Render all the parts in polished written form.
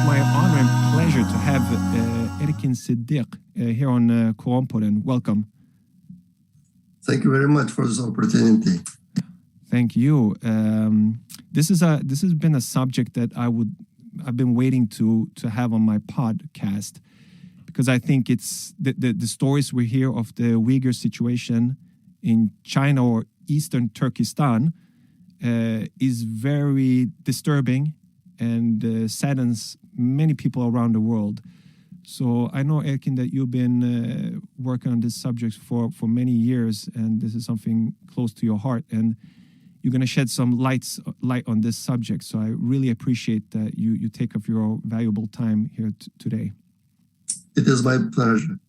my honor and pleasure to have Erkin Sidick here on Koran Podden. Welcome. Thank you very much for this opportunity. Thank you. This has been a subject that I've been waiting to have on my podcast, because I think it's the stories we hear of the Uyghur situation in China or Eastern Turkestan is very disturbing and saddens many people around the world. So I know, Erkin, that you've been working on this subject for many years, and this is something close to your heart, and you're going to shed some light on this subject. So I really appreciate that you take up your valuable time here today. It is my pleasure.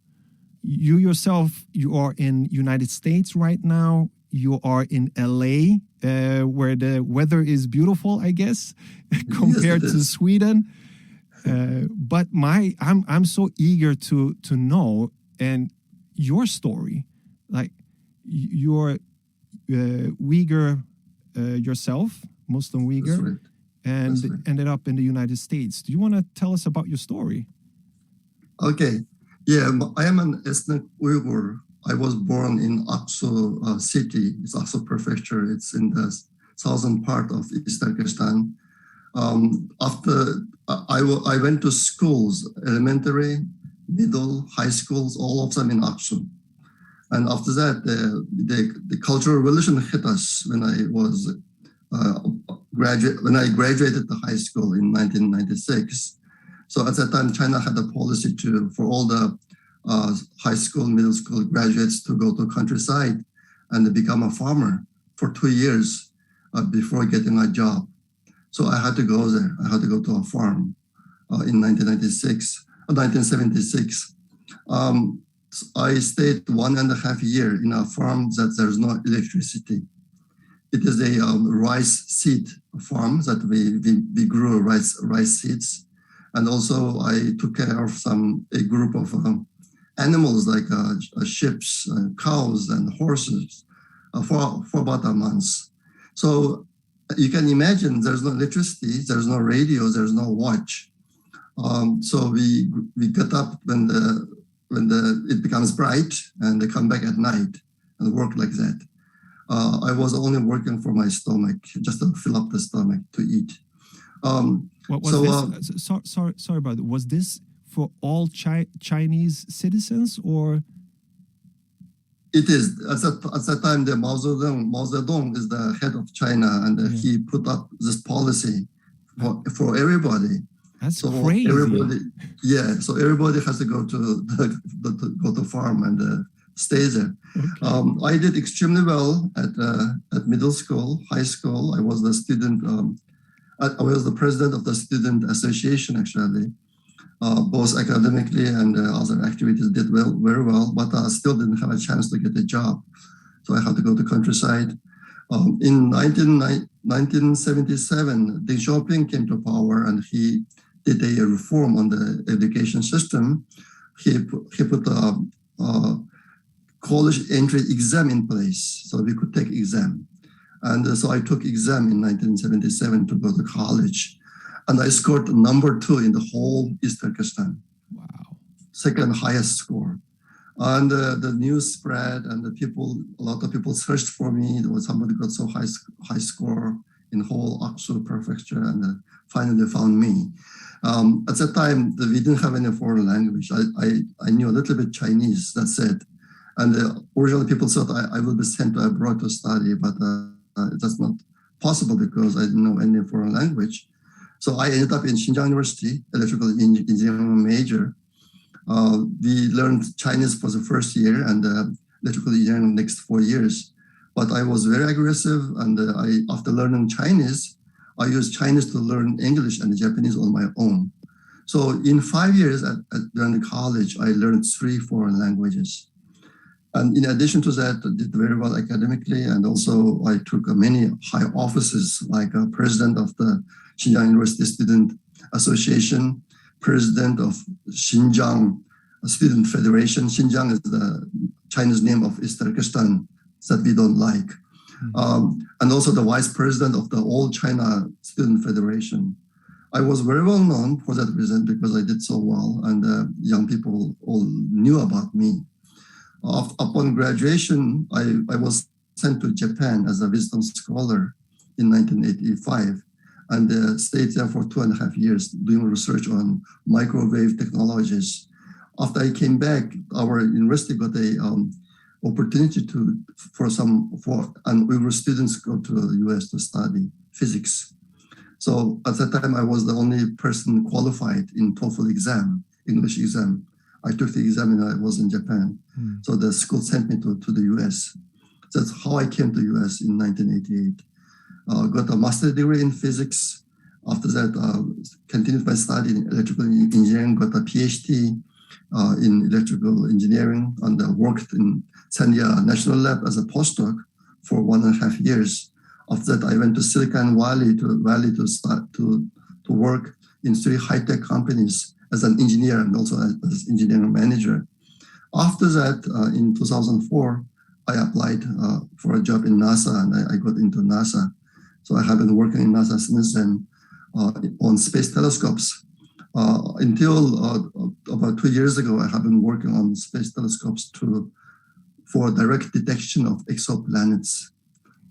You yourself, you are in United States right now. You are in LA, where the weather is beautiful, I guess, compared to Sweden. But I'm so eager to know and your story, like you're Uyghur yourself, Muslim Uyghur, right. and ended up in the United States. Do you want to tell us about your story? Okay. Yeah, I am an ethnic Uyghur. I was born in Aksu city. It's Aksu prefecture. It's in the southern part of East Turkestan. After I went to schools, elementary, middle, high schools, all of them in Aksu. And after that, the Cultural Revolution hit us when I was when I graduated the high school in 1996. So at that time, China had a policy for all the high school, middle school graduates to go to countryside and become a farmer for 2 years before getting a job. So I had to go there. I had to go to a farm in 1976. I stayed 1.5 years in a farm that there's no electricity. It is a rice seed farm that we grew rice seeds. And also I took care of a group of animals like sheep, cows, and horses for about a month. So you can imagine there's no electricity, there's no radio, there's no watch. So we get up when it becomes bright, and they come back at night and work like that. I was only working for my stomach, just to fill up the stomach to eat. What was this? Sorry about it. Was this for all Chinese citizens, or? It is. At that time, the Mao Zedong is the head of China, and he put up this policy for everybody. That's crazy. So everybody has to go to farm and stay there. Okay. I did extremely well at middle school, high school. I was the student. I was the president of the student association, actually. Both academically and other activities did very well, but I still didn't have a chance to get a job. So I had to go to countryside. In 1977, Deng Xiaoping came to power, and he did a reform on the education system. He put a college entry exam in place, so we could take exam. And so I took exam in 1977 to go to college. And I scored number 2 in the whole East Turkestan. Wow. Second highest score. And the news spread, and a lot of people searched for me. There was somebody got so high score in whole Aksu prefecture, and finally found me. At that time, we didn't have any foreign language. I knew a little bit Chinese, that's it. And originally people thought I would be sent abroad to study, but that's not possible because I didn't know any foreign language. So I ended up in Xinjiang University, electrical engineering major. We learned Chinese for the first year and electrical engineering the next 4 years. But I was very aggressive, and after learning Chinese, I used Chinese to learn English and Japanese on my own. So in 5 years during the college, I learned 3 foreign languages. And in addition to that, I did very well academically, and also I took many high offices, like president of the Xinjiang University Student Association, president of Xinjiang Student Federation. Xinjiang is the Chinese name of East Turkestan that we don't like. And also the vice president of the All China Student Federation. I was very well known for that reason because I did so well, and young people all knew about me. Upon graduation, I was sent to Japan as a wisdom scholar in 1985, and stayed there for 2.5 years doing research on microwave technologies. After I came back, our university got a opportunity for an Uyghur students go to the US to study physics. So at that time, I was the only person qualified in TOEFL exam, English exam. I took the exam when I was in Japan. So the school sent me to the US. That's how I came to US in 1988. Got a master's degree in physics. After that, continued my study in electrical engineering, got a PhD in electrical engineering, and worked in Sandia National Lab as a postdoc for 1.5 years. After that, I went to Silicon Valley to start to work in 3 high-tech companies as an engineer and also as engineering manager. After that, in 2004, I applied for a job in NASA, and I got into NASA. So I have been working in NASA since then on space telescopes. Until about 2 years ago, I have been working on space telescopes for direct detection of exoplanets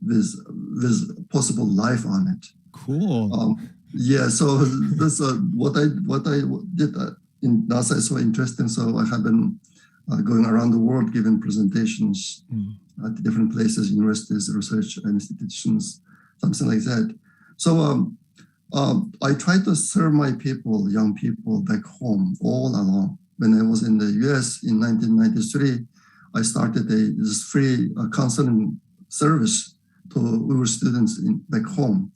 with possible life on it. Cool. Yeah, so that's what I did in NASA is so interesting. So I have been going around the world giving presentations at different places, universities, research institutions, something like that. So I try to serve my people, young people back home all along. When I was in the US in 1993, I started this free counseling service to Uyghur students back home,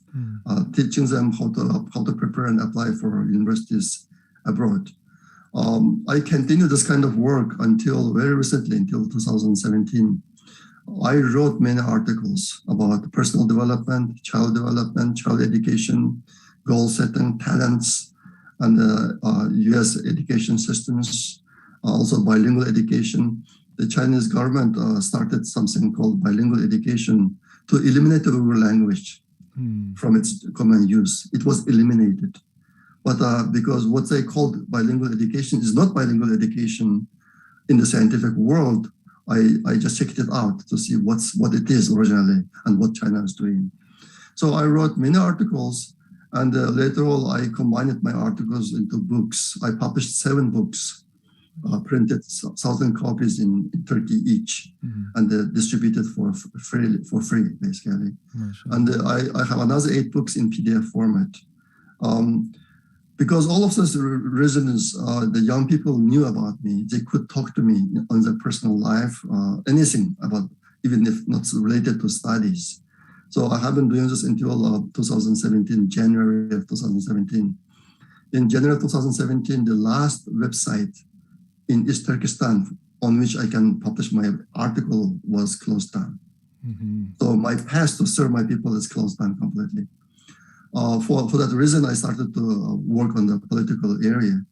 teaching them how to prepare and apply for universities abroad. I continued this kind of work until very recently, until 2017. I wrote many articles about personal development, child education, goal setting, talents, and US education systems, also bilingual education. The Chinese government started something called bilingual education to eliminate the Uyghur language from its common use. It was eliminated. But because what they called bilingual education is not bilingual education in the scientific world, I just checked it out to see what it is originally and what China is doing. So I wrote many articles, and later on I combined my articles into books. I published 7 books, printed 1,000 copies in Turkey each, and distributed for free, basically. And I have another 8 books in PDF format. Because all of those reasons, the young people knew about me. They could talk to me on their personal life, anything about, even if not related to studies. So I have been doing this until 2017, January of 2017. In January 2017, the last website in East Turkestan on which I can publish my article was closed down. So my path to serve my people is closed down completely. For that reason, I started to work on the political area.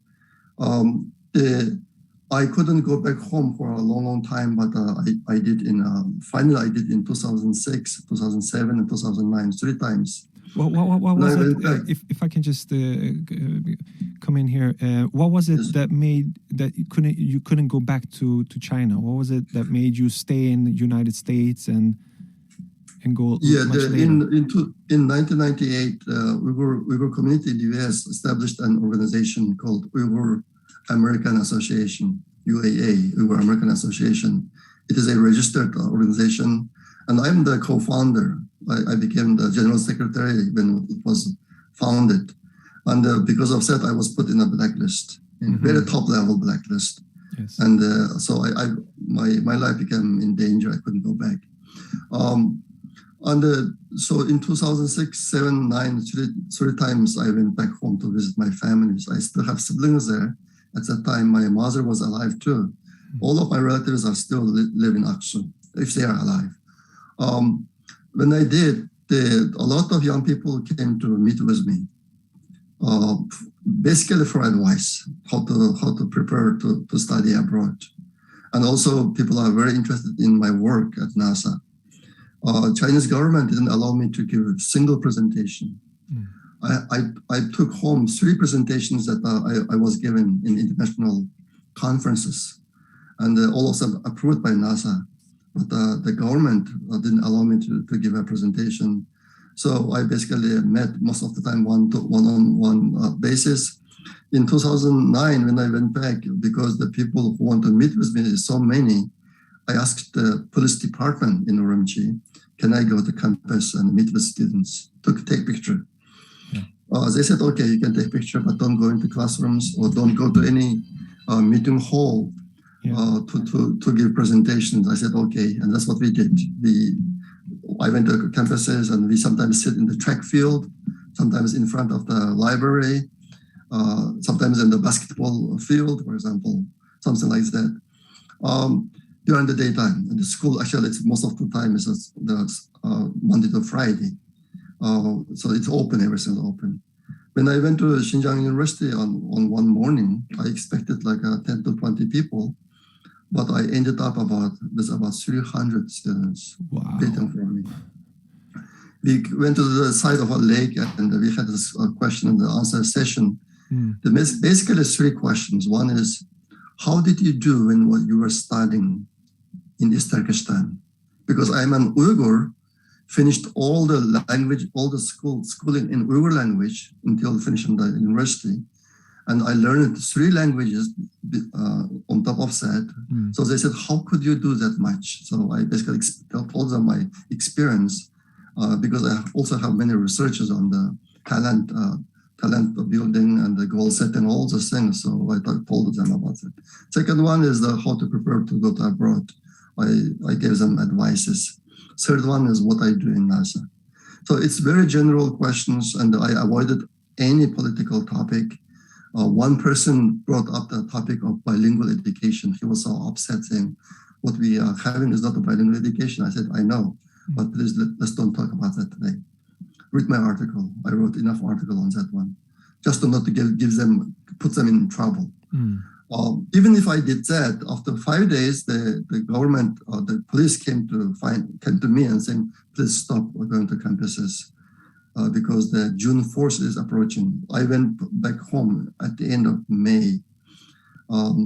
I couldn't go back home for a long time, but I did finally I did in 2006, 2007, and 2009, 3 times. What was it? If I can just come in here, what was it that made that you couldn't go back to China? What was it that made you stay in the United States and go much later? In 1998, Uyghur community in the US established an organization called Uyghur American Association, UAA, Uyghur American Association. It is a registered organization, and I'm the co-founder. I became the general secretary when it was founded. And because of that, I was put in a blacklist, in very top level blacklist. Yes. And so my life became in danger. I couldn't go back. So in 2006, 7, 9, 3 times I went back home to visit my families. I still have siblings there. At that time, my mother was alive too. All of my relatives are still live in Aksu, if they are alive. When I did, a lot of young people came to meet with me, basically for advice, how to prepare to study abroad. And also people are very interested in my work at NASA. Chinese government didn't allow me to give a single presentation. I took home 3 presentations that I was given in international conferences, and all of them approved by NASA. But the government didn't allow me to give a presentation. So I basically met most of the time one-on-one basis. In 2009, when I went back, because the people who want to meet with me is so many, I asked the police department in Urumqi, can I go to campus and meet with students to take picture? Yeah. They said, okay, you can take picture, but don't go into classrooms or don't go to any meeting hall to give presentations. I said, okay, and that's what we did. I went to campuses and we sometimes sit in the track field, sometimes in front of the library, sometimes in the basketball field, for example, something like that. During the daytime, and the school actually, it's most of the time is Monday to Friday, so it's open. Everything's open. When I went to Xinjiang University on one morning, I expected like 10 to 20 people, but I ended up with about 300 students waiting for me. We went to the side of a lake and we had this question and answer session. Basically 3 questions. One is, how did you do when you were studying in East Turkestan? Because I'm an Uyghur, finished all the language, all the schooling in Uyghur language until finishing the university. And I learned 3 languages on top of that. So they said, how could you do that much? So I basically told them my experience because I also have many researches on the talent building and the goal setting, all those things. So I told them about it. Second one is how to prepare to go to abroad. I gave them advices. Third one is what I do in NASA. So it's very general questions, and I avoided any political topic. One person brought up the topic of bilingual education. He was so upset saying, what we are having is not a bilingual education. I said, I know, but please let's don't talk about that today. Read my article. I wrote enough article on that one, just to not to put them in trouble. Even if I did that, after 5 days, the government, the police came to me and saying, please stop going to campuses because the June 4th is approaching. I went back home at the end of May.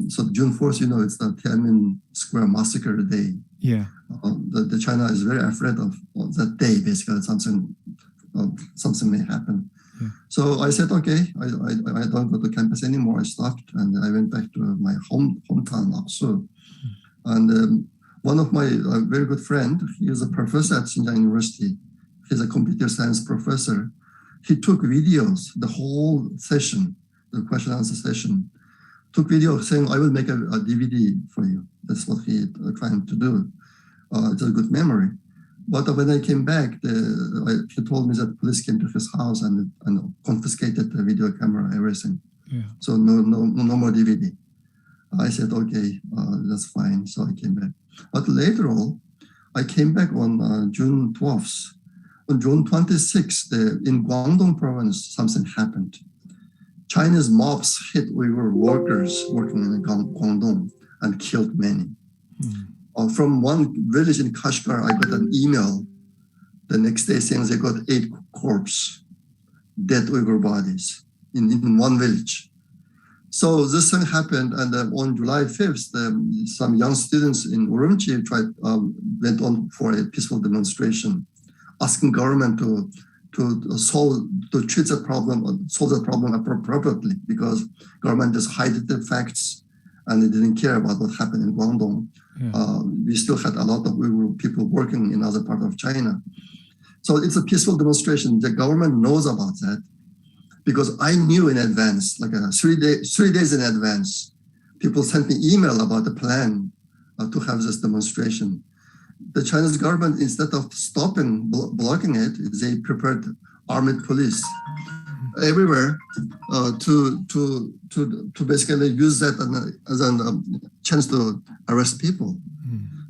So June 4th, it's the Tiananmen Square massacre day. Yeah. The China is very afraid of that day, basically something may happen. Yeah. So I said, okay, I don't go to campus anymore. I stopped and I went back to my hometown, Aksu. And one of my very good friend, he is a professor at Xinjiang University. He's a computer science professor. He took videos, the whole session, the question and answer session, took video saying, I will make a DVD for you. That's what he trying to do. It's a good memory. But when I came back, he told me that the police came to his house and confiscated the video camera, everything. Yeah. So no more DVD. I said, okay, that's fine. So I came back. But later on, I came back on June 12th. On June 26th, in Guangdong province, something happened. Chinese mobs hit Uyghur workers working in Guangdong and killed many. From one village in Kashgar, I got an email the next day saying they got 8 corpses, dead Uyghur bodies in one village. So this thing happened, and on July 5th, some young students in Urumqi went on for a peaceful demonstration, asking government to treat the problem, solve the problem appropriately, because government just hid the facts and they didn't care about what happened in Guangdong. Yeah. We still had a lot of Uyghur people working in other parts of China. So it's a peaceful demonstration. The government knows about that because I knew in advance, like 3 days in advance, people sent me email about the plan to have this demonstration. The Chinese government, instead of blocking it, they prepared armed police everywhere to basically use that as a chance to arrest people.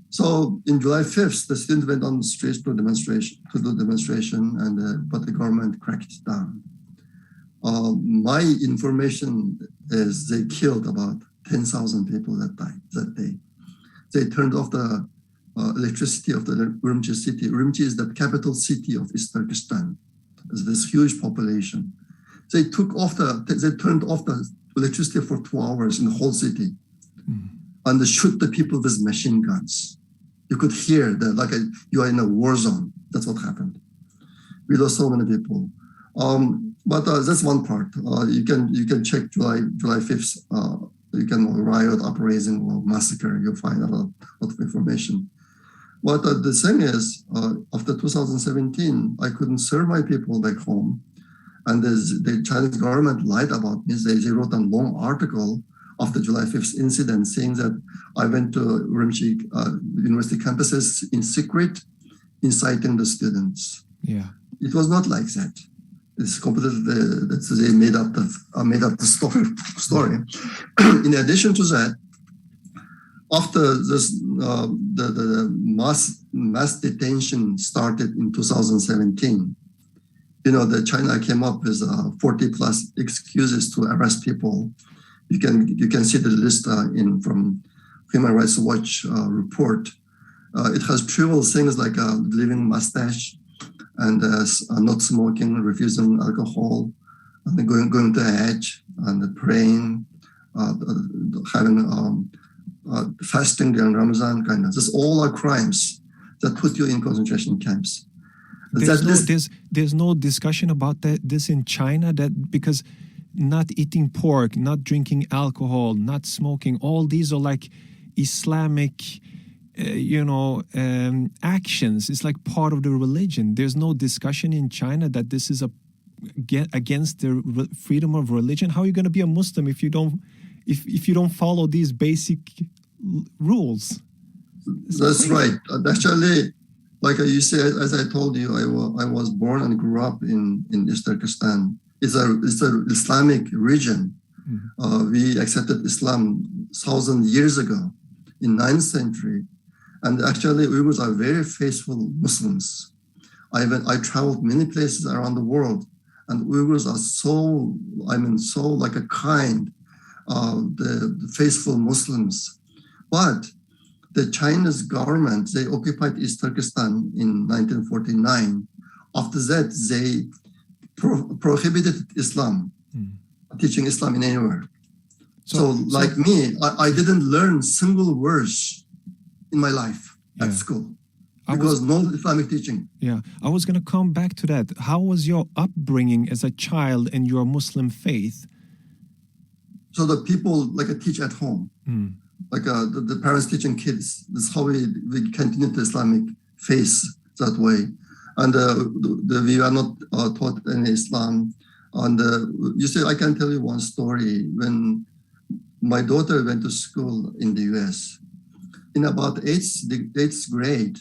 So in July 5th, the students went on the streets to do demonstration, but the government cracked down. My information is they killed about 10,000 people that day. They turned off the electricity of the Urumqi city. Urumqi is the capital city of East Turkestan. this huge population. They turned off the electricity for 2 hours in the whole city, and they shoot the people with machine guns. You could hear that you are in a war zone. That's what happened. We lost so many people. But that's one part. You can check July 5th. You can riot, uprising, or massacre. You'll find a lot of information. But the thing is, after 2017, I couldn't serve my people back home. And the Chinese government lied about me. They wrote a long article after July 5th incident saying that I went to Urumqi university campuses in secret, inciting the students. Yeah. It was not like that. It's completely they made up the story. In addition to that, after this, the mass detention started in 2017. The China came up with 40 plus excuses to arrest people. You can see the list from Human Rights Watch report. It has trivial things like leaving mustache and not smoking, refusing alcohol, and going to Hajj and praying, having fasting during Ramadan, kind of. This all are crimes that put you in concentration camps. There's no discussion about this in China, that because not eating pork, not drinking alcohol, not smoking, all these are like Islamic actions. It's like part of the religion. There's no discussion in China that this is against the freedom of religion. How are you going to be a Muslim if you don't follow these basic rules? That's right. Actually, like you said, as I told you, I was born and grew up in East Turkestan. It's an Islamic region. We accepted Islam 1,000 years ago in 9th century. And actually, Uyghurs are very faithful Muslims. I traveled many places around the world, and Uyghurs are so like a kind, the faithful Muslims. But the Chinese government, they occupied East Turkestan in 1949. After that, they prohibited Islam, teaching Islam in anywhere. So like me, I didn't learn single words in my life at school because no Islamic teaching. Yeah, I was going to come back to that. How was your upbringing as a child and your Muslim faith? So the people teach at home. The parents teaching kids. This is how we continue the Islamic faith that way. And we are not taught any Islam. And you see, I can tell you one story. When my daughter went to school in the US, in about 8th grade,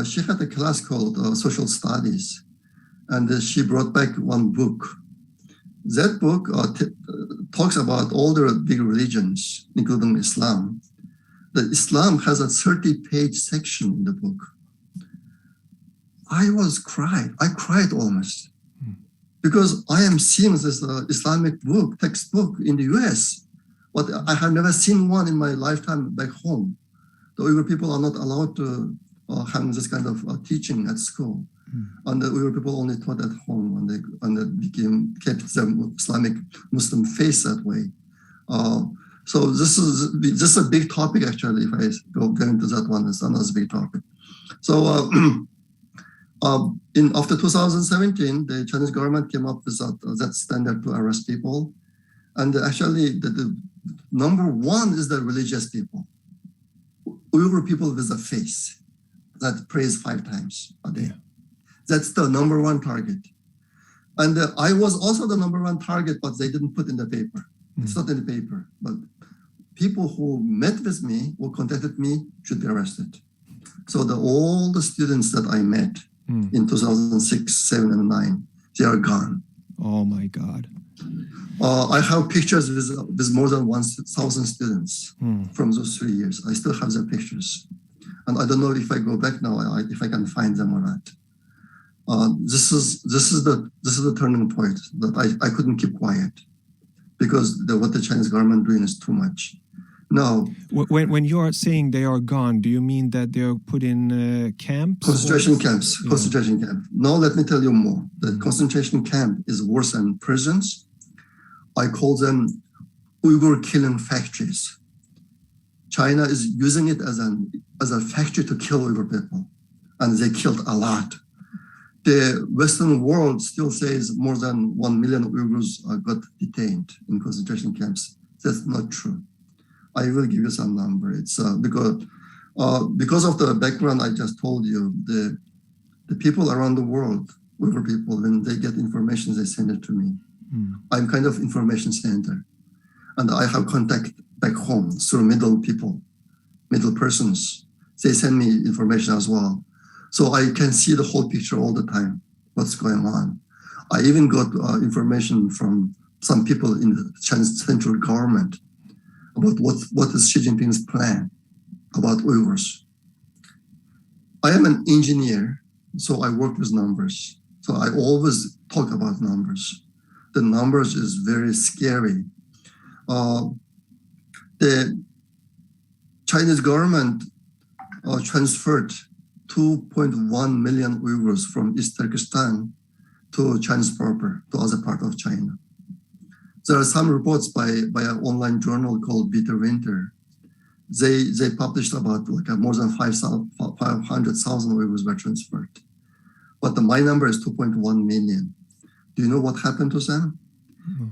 she had a class called Social Studies. And she brought back one book. That book talks about all the big religions, including Islam. The Islam has a 30-page section in the book. I cried almost, because I am seeing this Islamic textbook in the US, but I have never seen one in my lifetime back home. The Uyghur people are not allowed to have this kind of teaching at school. And the Uyghur people only taught at home, and they kept the Islamic Muslim faith that way. So this is a big topic, actually. If I go into that one, it's another big topic. So after 2017, the Chinese government came up with that standard to arrest people. And actually, the number one is the religious people. Uyghur people with a faith that prays 5 times a day. That's the number one target. And I was also the number one target, but they didn't put in the paper. It's not in the paper. But people who met with me, who contacted me, should be arrested. So all the students that I met in 2006, 7, and 9, they are gone. Oh my God. I have pictures with more than 1,000 students from those 3 years. I still have their pictures. And I don't know if I go back now, if I can find them or not. This is the turning point that I couldn't keep quiet, because what the Chinese government doing is too much. No. When you are saying they are gone, do you mean that they are put in camps? Concentration camps. Yeah. Concentration camp. Now let me tell you more. The concentration camp is worse than prisons. I call them Uyghur killing factories. China is using it as a factory to kill Uyghur people, and they killed a lot. The Western world still says more than 1 million Uyghurs got detained in concentration camps. That's not true. I will give you some number. It's because of the background I just told you. The people around the world, Uyghur people, when they get information, they send it to me. I'm kind of information center, and I have contact back home through middle persons. They send me information as well, so I can see the whole picture all the time. What's going on? I even got information from some people in the Chinese central government about what is Xi Jinping's plan about Uyghurs. I am an engineer, so I work with numbers. So I always talk about numbers. The numbers is very scary. The Chinese government transferred 2.1 million Uyghurs from East Turkestan to Chinese proper, to other part of China. There are some reports by an online journal called Bitter Winter. They published about more than 500,000 Uyghurs were transferred. But my number is 2.1 million. Do you know what happened to them?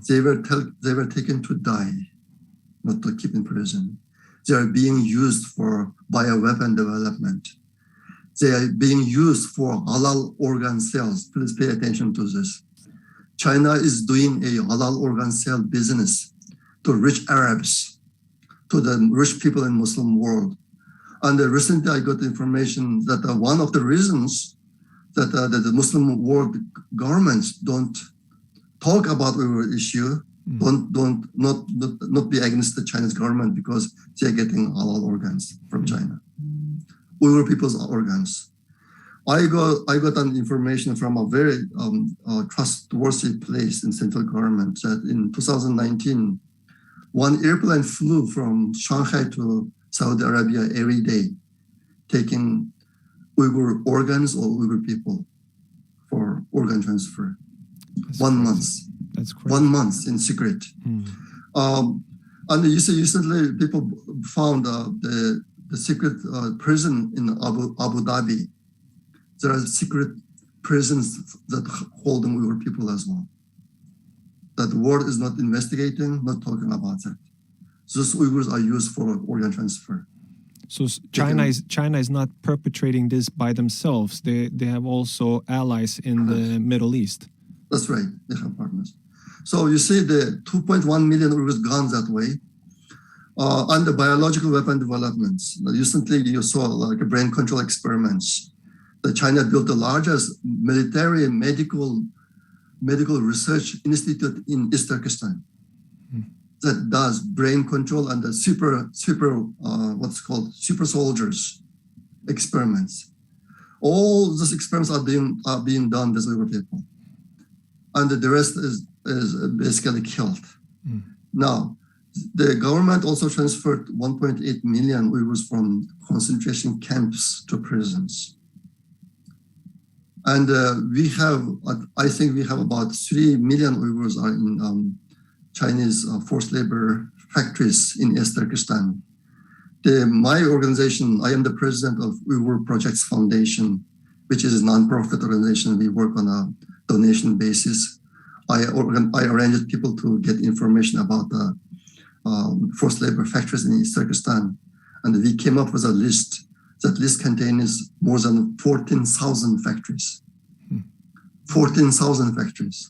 They were taken to die, not to keep in prison. They are being used for bioweapon development. They are being used for halal organ sales. Please pay attention to this. China is doing a halal organ sale business to rich Arabs, to the rich people in Muslim world. And recently I got information that one of the reasons that the Muslim world governments don't talk about Uyghur issue, not be against the Chinese government because they're getting halal organs from China. Uyghur people's organs. I got an information from a very trustworthy place in central government that in 2019, one airplane flew from Shanghai to Saudi Arabia every day, taking Uyghur organs or Uyghur people for organ transfer. That's 1 crazy. month. That's crazy. 1 month in secret. And you see, recently people found the secret prison in Abu Dhabi. There are secret prisons that hold Uyghur people as well. That the world is not investigating, not talking about that. Those Uyghurs are used for organ transfer. So China is not perpetrating this by themselves. They have also allies in the Middle East. That's right. They have partners. So you see the 2.1 million Uyghurs gone that way. And the biological weapon developments. Recently you saw like brain control experiments. That China built the largest military and medical research institute in East Turkestan that does brain control and the super soldiers experiments. All those experiments are being done with Uyghur people, and the rest is basically killed. Now, the government also transferred 1.8 million Uyghurs from concentration camps to prisons. And I think we have about 3 million Uyghurs are in Chinese forced labor factories in East Turkestan. My organization, I am the president of Uyghur Projects Foundation, which is a non-profit organization. We work on a donation basis. I arranged people to get information about the forced labor factories in East Turkestan. And we came up with a list. That list contains more than 14,000 factories. 14,000 factories.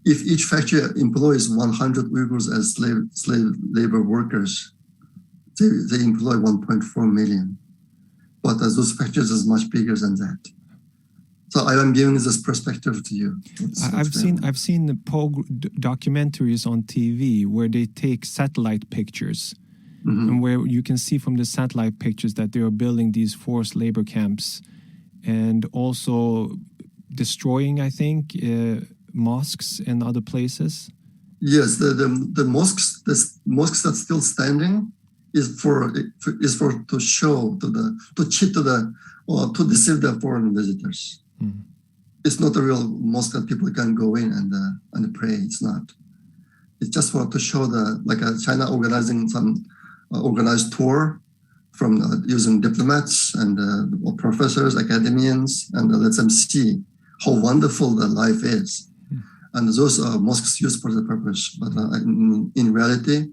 If each factory employs 100 Uyghurs as slave labor workers, they employ 1.4 million. But those factories is much bigger than that. So I am giving this perspective to you. I've seen the documentaries on TV where they take satellite pictures. And where you can see from the satellite pictures that they are building these forced labor camps and also destroying, I think, mosques and other places. Yes, the mosques that's still standing is for to show to cheat or to deceive the foreign visitors. It's not a real mosque that people can go in and pray. It's not. It's just to show China organizing some organized tour from using diplomats and professors, academians, and let them see how wonderful the life is. And those mosques used for the purpose. But in reality,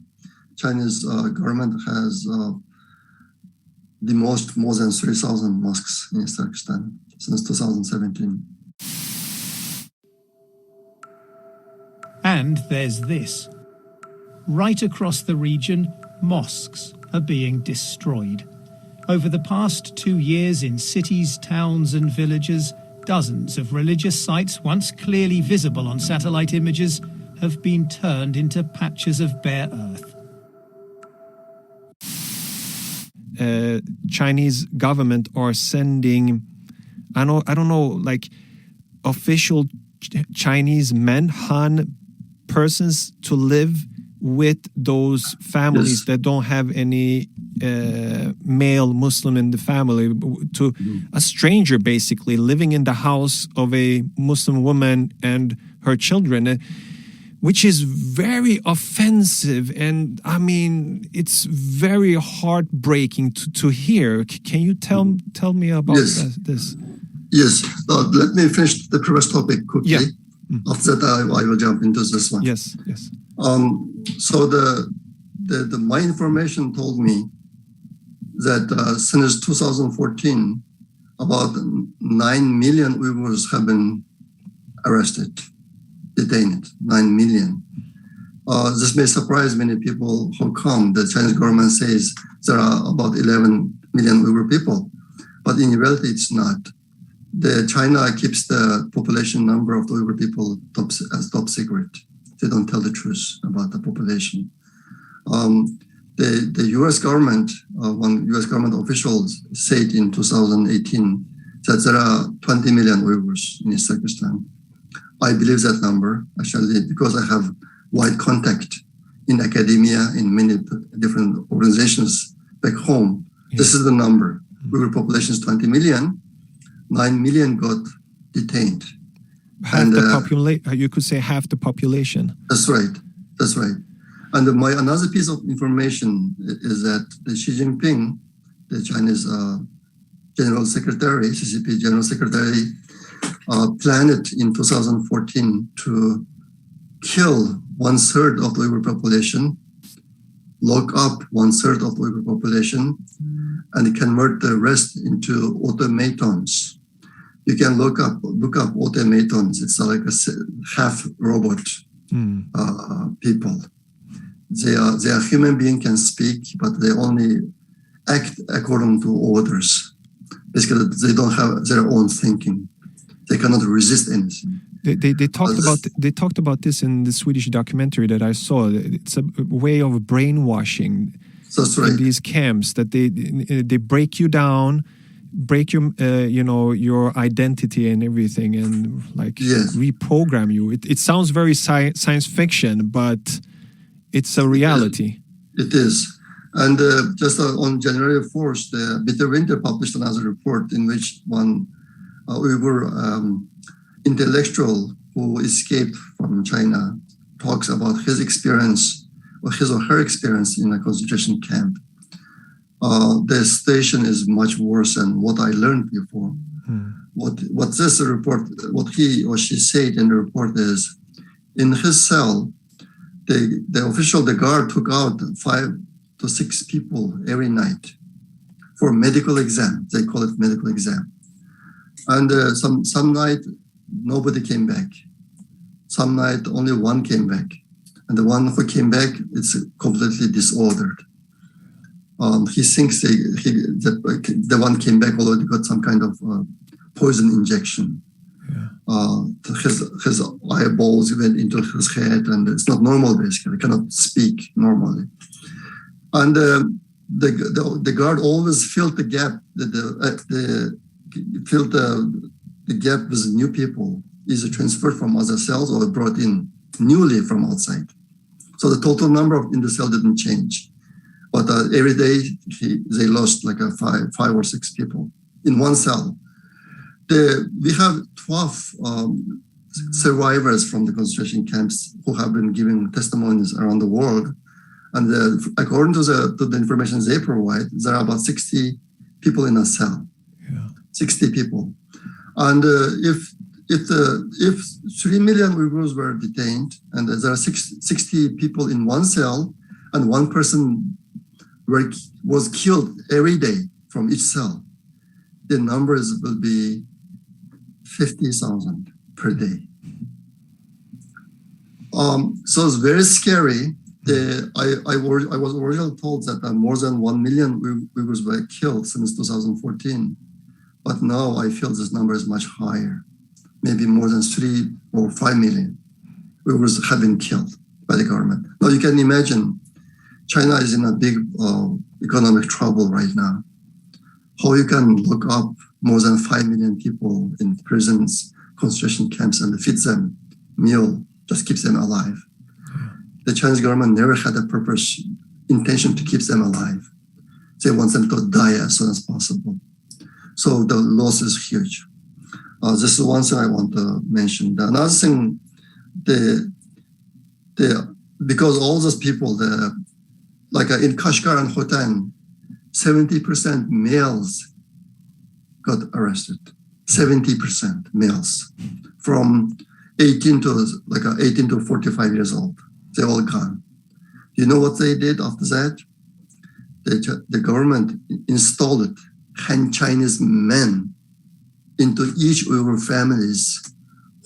Chinese government has demolished more than 3,000 mosques in Turkestan since 2017. And there's this. Right across the region, mosques are being destroyed. Over the past 2 years in cities, towns and villages, dozens of religious sites once clearly visible on satellite images have been turned into patches of bare earth. Chinese government are sending, I don't know, like official Chinese men, Han persons to live with those families that don't have any male Muslim in the family, to a stranger basically living in the house of a Muslim woman and her children, which is very offensive. And I mean, it's very heartbreaking to hear. Can you tell me about this? Yes. Let me finish the previous topic quickly. Yeah. After that, I will jump into this one. Yes. So my information told me that since 2014, about 9 million Uyghurs have been arrested, detained. 9 million. This may surprise many people who come. The Chinese government says there are about 11 million Uyghur people, but in reality, it's not. China keeps the population number of the Uyghur people as top secret. They don't tell the truth about the population. The U.S. government, one U.S. government official said in 2018 that there are 20 million Uyghurs in East Turkestan. I believe that number, actually, because I have wide contact in academia, in many different organizations back home. Yeah. This is the number. Uyghur population is 20 million. 9 million got detained. You could say half the population. That's right. And another piece of information is that the Xi Jinping, the Chinese General Secretary, CCP General Secretary, planned in 2014 to kill 1/3 of the Uyghur population, lock up 1/3 of the Uyghur population, and convert the rest into automatons. You can look up automatons. It's like a half robot people. They are human beings, can speak, but they only act according to orders. Basically, they don't have their own thinking. They cannot resist anything. They talked about this in the Swedish documentary that I saw. It's a way of brainwashing. That's right. In these camps, that they break you down, break your your identity and everything, and reprogram you. It sounds very science fiction, but it's a reality. It is. And just on January 4th, the Bitter Winter published another report in which one Uyghur intellectual who escaped from China talks about his experience, or his or her experience in a concentration camp. The situation is much worse than what I learned before. What this report, what he or she said in the report is, in his cell, the guard took out 5 to 6 people every night for medical exam. They call it medical exam. And some night, nobody came back. Some night, only one came back. And the one who came back, it's completely disordered. He thinks the one came back already got some kind of poison injection. His eyeballs went into his head, and it's not normal, basically. He cannot speak normally. And the guard always filled the gap, filled the gap with new people, either transferred from other cells or brought in newly from outside. So the total number in the cell didn't change. But every day they lost like five or six people in one cell. We have 12 survivors from the concentration camps who have been giving testimonies around the world. And according to the information they provide, there are about 60 people in a cell. Yeah. 60 people. And if 3 million Uyghurs were detained, and there are 60 people in one cell, and one person was killed every day from each cell, the numbers will be 50,000 per day. So it's very scary. I was originally told that more than 1 million Uyghurs were killed since 2014. But now I feel this number is much higher. Maybe more than 3 or 5 million Uyghurs have been killed by the government. Now you can imagine China is in a big economic trouble right now. How you can look up more than 5 million people in prisons, concentration camps, and feed them meal, just keeps them alive. The Chinese government never had a purpose, intention to keep them alive. They want them to die as soon as possible. So the loss is huge. This is one thing I want to mention. Another thing, because all those people, like in Kashgar and Khotan, 70% males got arrested. 70% males from 18 to 45 years old. They all gone. You know what they did after that? The government installed Han Chinese men into each Uyghur families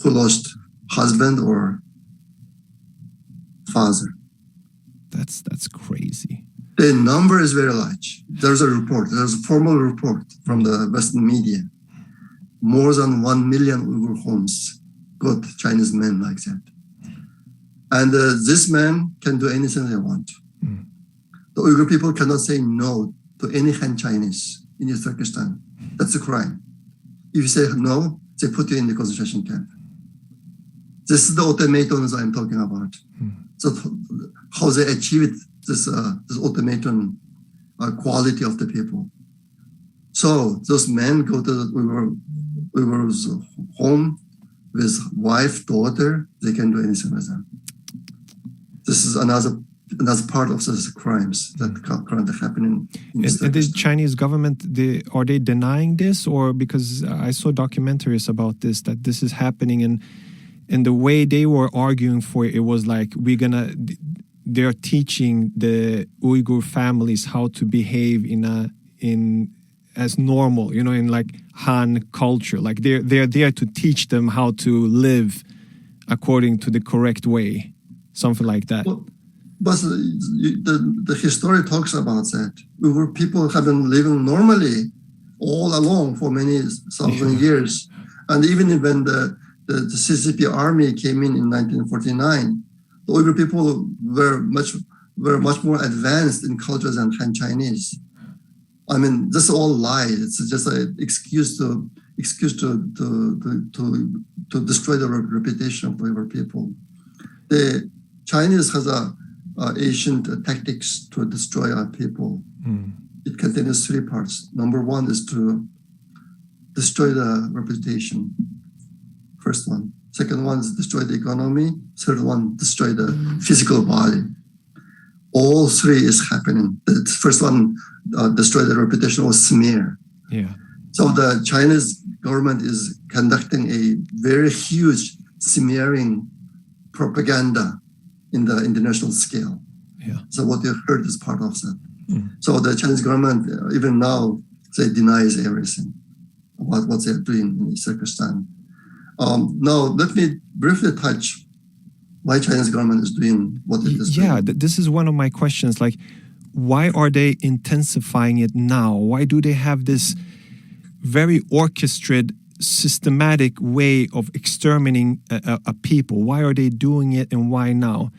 who lost husband or father. That's crazy. The number is very large. There's a formal report from the Western media. More than 1 million Uyghur homes got Chinese men like that. And this man can do anything they want. Mm. The Uyghur people cannot say no to any Han Chinese in Turkestan. That's a crime. If you say no, they put you in the concentration camp. This is the ultimatums I'm talking about. Mm. So how they achieved this ultimatum quality of the people. So those men go to the Uyghur's home with wife, daughter. They can do anything with them. This is another part of those crimes that currently happening. And the Chinese government, are they denying this, or because I saw documentaries about this, that this is happening, and the way they were arguing for it was like they're teaching the Uyghur families how to behave as normal, in like Han culture. Like they're there to teach them how to live according to the correct way. Something like that. Well, but the history talks about that. Uyghur people have been living normally all along for many thousand years. And even when the CCP army came in 1949, the Uyghur people were much more advanced in culture than Han Chinese. I mean, this is all lie. It's just an excuse to destroy the reputation of the Uyghur people. The Chinese has ancient tactics to destroy our people. Mm. It contains 3 parts. Number 1 is to destroy the reputation. First one. Second one is destroy the economy. Third one, destroy the physical body. All 3 is happening. The first one, destroy the reputation, or smear. Yeah. So the Chinese government is conducting a very huge smearing propaganda in the international scale. Yeah. So what you heard is part of that. Mm. So the Chinese government, even now, they denies everything about what they're doing in Turkestan. Now, let me briefly touch why Chinese government is doing what it is doing. Yeah, this is one of my questions. Like, why are they intensifying it now? Why do they have this very orchestrated, systematic way of exterminating a people? Why are they doing it, and why now?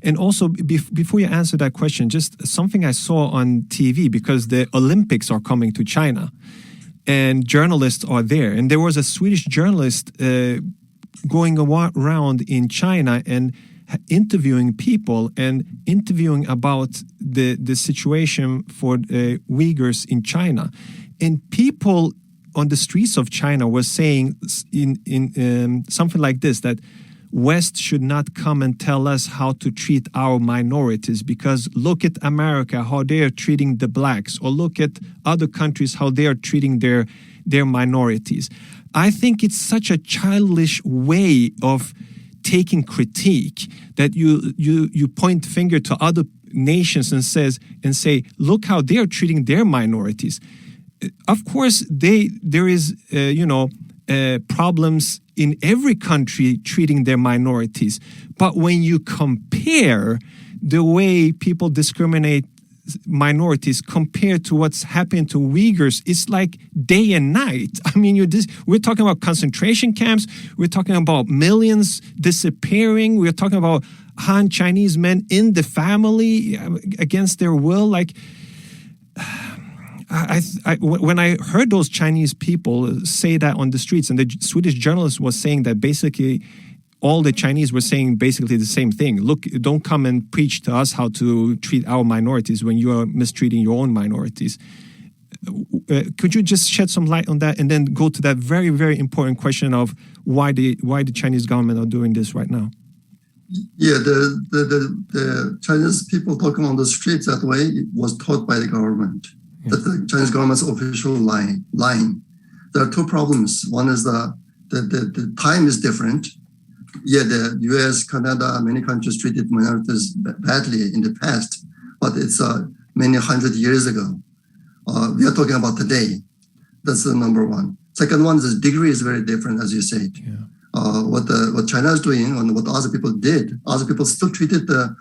And also, before you answer that question, just something I saw on TV, because the Olympics are coming to China and journalists are there. And there was a Swedish journalist going around in China and interviewing people and interviewing about the situation for Uyghurs in China. And people on the streets of China were saying in something like this, that West should not come and tell us how to treat our minorities, because look at America, how they are treating the blacks, or look at other countries, how they are treating their minorities. I think it's such a childish way of taking critique, that you point finger to other nations and say, look how they are treating their minorities. Of course, there is problems in every country treating their minorities. But when you compare the way people discriminate minorities compared to what's happening to Uyghurs, it's like day and night. I mean, we're talking about concentration camps. We're talking about millions disappearing. We're talking about Han Chinese men in the family against their will. Like, when I heard those Chinese people say that on the streets, and the Swedish journalist was saying that basically all the Chinese were saying basically the same thing. Look, don't come and preach to us how to treat our minorities when you are mistreating your own minorities. Could you just shed some light on that, and then go to that very, very important question of why the Chinese government are doing this right now? Yeah, the Chinese people talking on the streets that way was taught by the government. That the Chinese government's official line. There are two problems. One is the time is different. Yeah, the US, Canada, many countries treated minorities badly in the past, but it's many hundred years ago. We are talking about today. That's the number one. Second one is the degree is very different, as you said. Yeah. What China is doing and what other people did, other people still treated the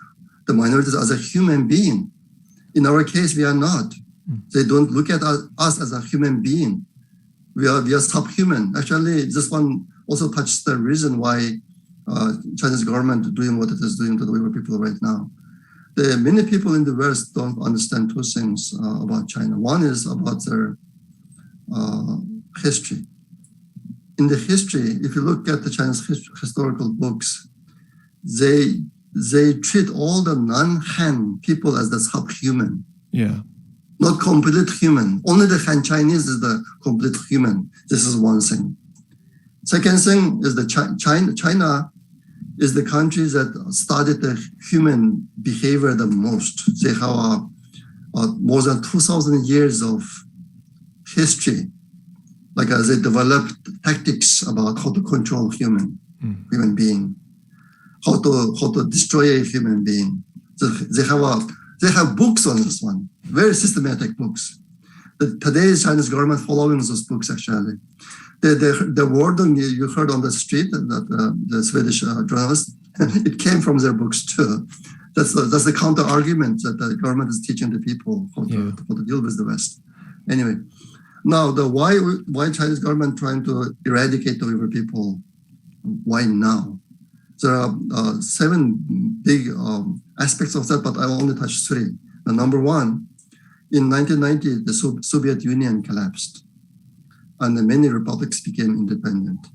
minorities as a human being. In our case, we are not. They don't look at us as a human being. We are subhuman. Actually, this one also touches the reason why Chinese government doing what it is doing to the Uyghur people right now. Many people in the West don't understand two things about China. One is about their history. In the history, if you look at the Chinese historical books, they treat all the non-Han people as the subhuman. Yeah. Not complete human. Only the Han Chinese is the complete human. This is one thing. Second thing is China is the country that studied the human behavior the most. They have more than 2,000 years of history. Like they developed tactics about how to control human being, how to destroy a human being. So they have books on this one, very systematic books. Today's Chinese government following those books actually. The wording you heard on the street, that the Swedish journalist, it came from their books too. That's the counter argument that the government is teaching the people how to deal with the West. Anyway, now why Chinese government trying to eradicate the Uyghur people? Why now? There are 7 big aspects of that, but I will only touch 3. The number one, in 1990, the Soviet Union collapsed and many republics became independent.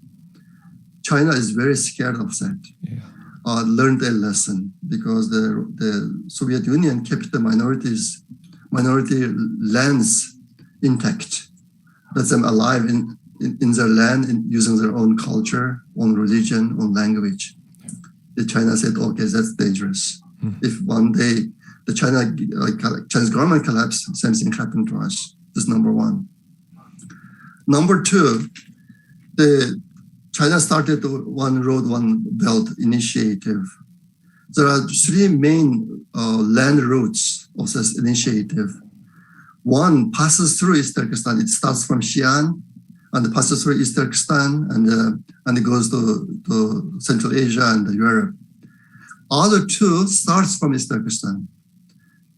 China is very scared of that. Yeah. Learned a lesson because the Soviet Union kept the minority lands intact, let them alive in their land, using their own culture, own religion, own language. China said, okay, that's dangerous. If one day the Chinese government collapsed, same thing happened to us. That's number one. Number two, China started One Road, One Belt initiative. There are 3 main land routes of this initiative. One passes through East Turkestan. It starts from Xi'an and passes through East Turkestan and it goes to Central Asia and Europe. Other 2 starts from East Turkestan.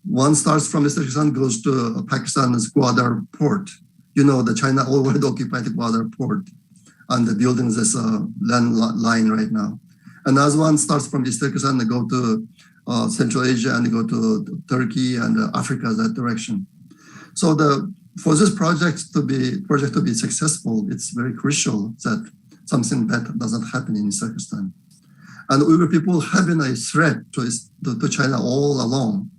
One starts from East Turkestan, goes to Pakistan's Gwadar port. You know, the China already occupied the Gwadar port and they're building this land line right now. Another one starts from East Turkestan and go to Central Asia and go to Turkey and Africa, that direction. So for this project to be successful, it's very crucial that something bad doesn't happen in Turkestan. And Uyghur people have been a threat to China all along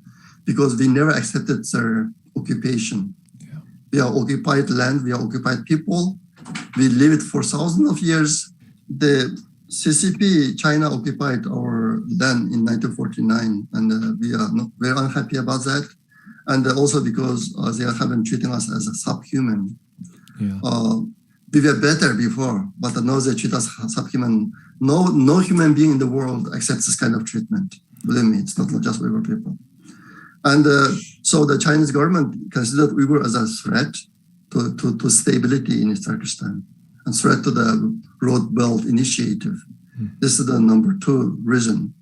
because we never accepted their occupation. Yeah. We are occupied land, we are occupied people. We live it for thousands of years. The CCP, China occupied our land in 1949, and we are very unhappy about that. And also because they have been treating us as a subhuman. Yeah. We were better before, but now they treat us subhuman. No human being in the world accepts this kind of treatment. Believe me, it's not just Uyghur people. And so the Chinese government considered Uyghur as a threat to stability in Turkestan and threat to the Road Belt Initiative. This is the number 2 reason.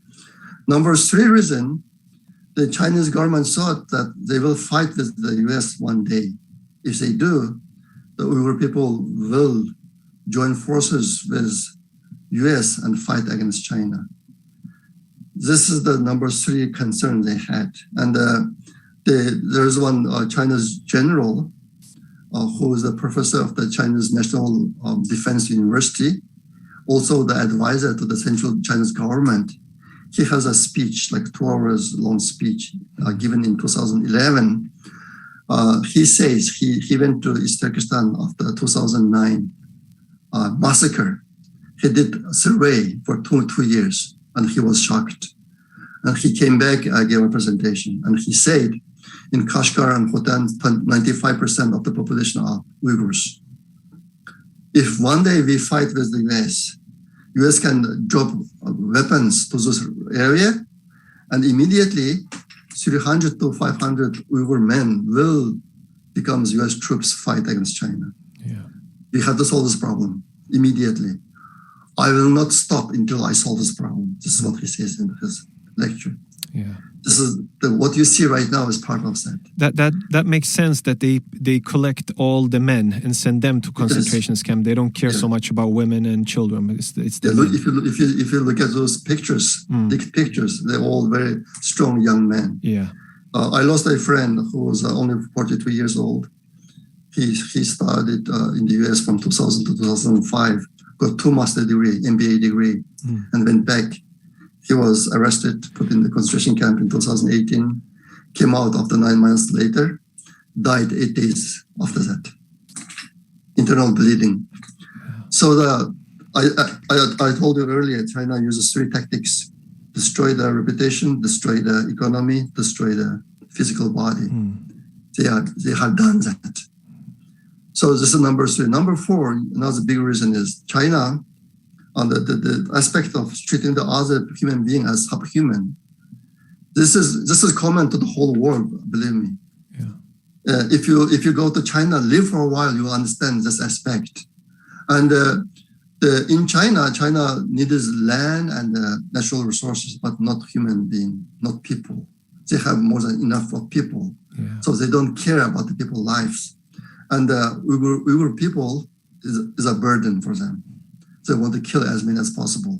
Number 3 reason, the Chinese government thought that they will fight with the US one day. If they do, the Uyghur people will join forces with US and fight against China. This is the number 3 concern they had. And there's one Chinese general who is a professor of the Chinese National Defense University, also the advisor to the central Chinese government. He has a speech, like 2 hours long speech given in 2011. He says he went to East Turkestan after 2009 massacre. He did a survey for two years and he was shocked. And he came back, gave a presentation, and he said, in Kashgar and Khotan, 95% of the population are Uyghurs. If one day we fight with the US can drop weapons to this area, and immediately 300 to 500 Uyghur men will become US troops fight against China. Yeah. We have to solve this problem immediately. I will not stop until I solve this problem. This is what he says in his lecture. Yeah. This is what you see right now is part of that. That makes sense that they collect all the men and send them to concentration camp. They don't care so much about women and children. It's the look, if you look at those pictures, the pictures, they're all very strong young men. Yeah. I lost a friend who was only 42 years old. He studied in the US from 2000 to 2005, got 2 master degree, MBA degree, and went back. He was arrested, put in the concentration camp in 2018, came out after 9 months later, died 8 days after that. Internal bleeding. So I told you earlier, China uses 3 tactics: destroy the reputation, destroy the economy, destroy the physical body. They have done that. So this is number 3. Number 4, another big reason is China, on the aspect of treating the other human being as subhuman. This is common to the whole world, believe me. Yeah. If you go to China, live for a while, you will understand this aspect. And in China needs land and natural resources, but not human being, not people. They have more than enough for people. Yeah. So they don't care about the people's lives. And Uyghur people is a burden for them. They want to kill as many as possible.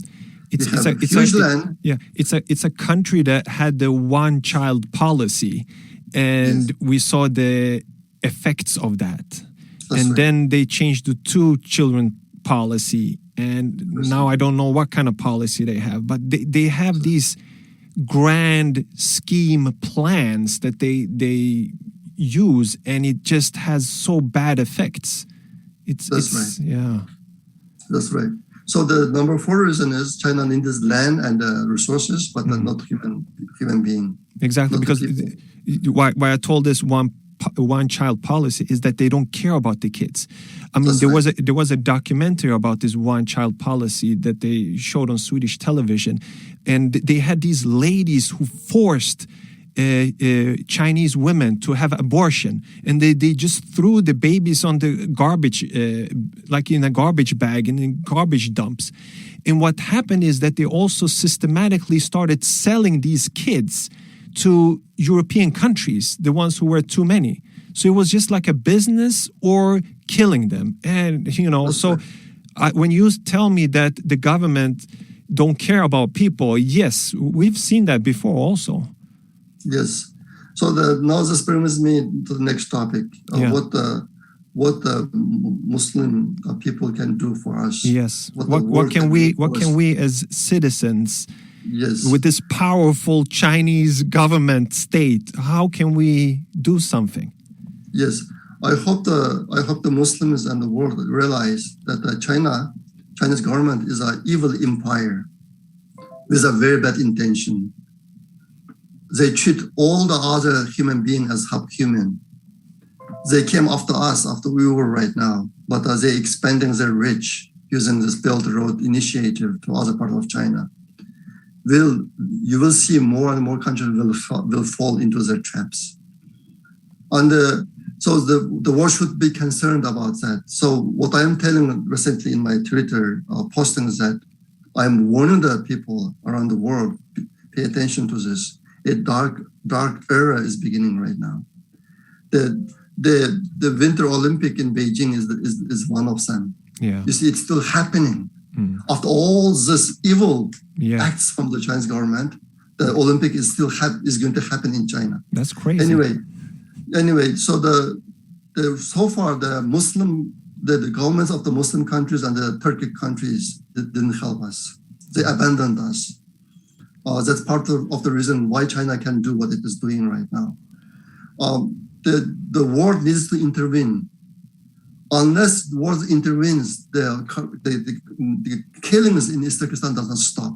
It's a country that had the one-child policy, and we saw the effects of that. Then they changed to 2-children policy, and now I don't know what kind of policy they have, but they have these grand scheme plans that they use, and it just has so bad effects. Right. Yeah. That's right. So the number 4 reason is China needs land and resources, but not human being. Exactly, because why I told this one-child policy is that they don't care about the kids. I mean, there was a documentary about this one-child policy that they showed on Swedish television, and they had these ladies who forced Chinese women to have abortion, and they just threw the babies on the garbage, like in a garbage bag and in garbage dumps. And what happened is that they also systematically started selling these kids to European countries, the ones who were too many. So it was just like a business or killing them. And, when you tell me that the government don't care about people, yes, we've seen that before also. Yes. So now this brings me to the next topic. what the Muslim people can do for us. Yes. What can we as citizens, yes, with this powerful Chinese government state, how can we do something? Yes, I hope the Muslims and the world realize that China's government is an evil empire with a very bad intention. They treat all the other human beings as subhuman. They came after us, after Uyghur right now, but they're expanding their reach using this Belt Road initiative to other parts of China. You will see more and more countries will fall into their traps. And so the world should be concerned about that. So what I am telling recently in my Twitter posting is that I'm warning the people around the world, pay attention to this. A dark era is beginning right now. The Winter Olympic in Beijing is one of them. Yeah. You see, it's still happening. After all this evil acts from the Chinese government, the Olympic is still is going to happen in China. That's crazy. Anyway, so so far the governments of the Muslim countries and the Turkic countries didn't help us. They abandoned us. That's part of the reason why China can do what it is doing right now. The world needs to intervene. Unless the world intervenes, the killings in East Turkestan doesn't stop.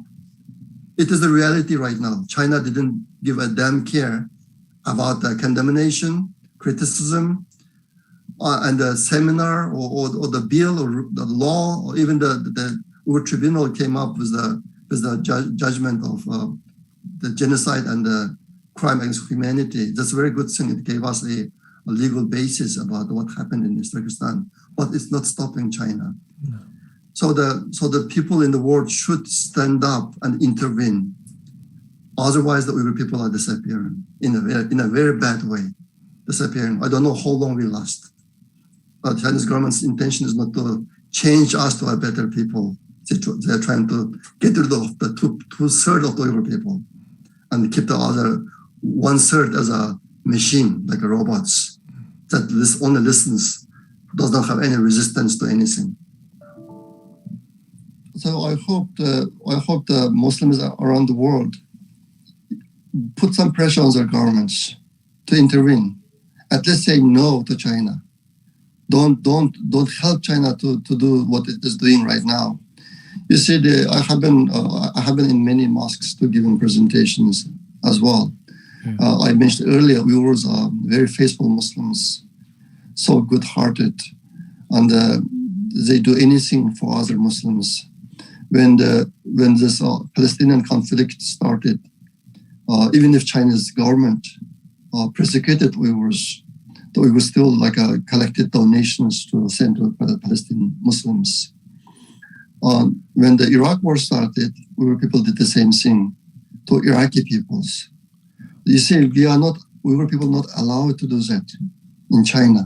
It is the reality right now. China didn't give a damn care about the condemnation, criticism, and the seminar or the bill or the law, or even the Uyghur tribunal came up with the judgment of the genocide and the crime against humanity. That's a very good thing. It gave us a legal basis about what happened in East Turkestan, but it's not stopping China. No. So the people in the world should stand up and intervene. Otherwise, the Uyghur people are disappearing in a very bad way. Disappearing. I don't know how long we last. But Chinese government's intention is not to change us to a better people. They're trying to get rid of the two-thirds of the Uyghur people and keep the other 1/3 as a machine, like robots, that only listens, does not have any resistance to anything. So I hope the Muslims around the world put some pressure on their governments to intervene. At least say no to China. Don't help China to do what it is doing right now. You see, I have been in many mosques to giving presentations as well. Yeah. I mentioned earlier, Uyghurs are very faithful Muslims, so good-hearted, and they do anything for other Muslims. When this Palestinian conflict started, even if Chinese government persecuted Uyghurs, the Uyghurs still collected donations to send to Palestinian Muslims. When the Iraq war started, Uyghur people did the same thing to Iraqi peoples. You see, Uyghur people not allowed to do that in China,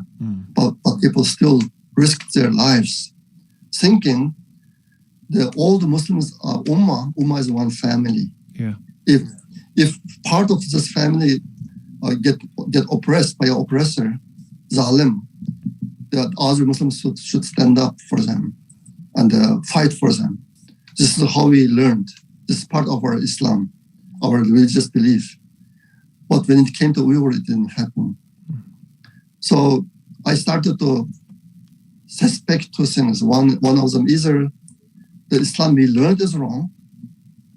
but people still risked their lives, thinking that all the Muslims are Ummah is one family. Yeah. If part of this family get oppressed by an oppressor, zalim, that other Muslims should stand up for them and fight for them. This is how we learned. This is part of our Islam, our religious belief. But when it came to Uyghur, it didn't happen. So I started to suspect two things. One of them, either the Islam we learned is wrong,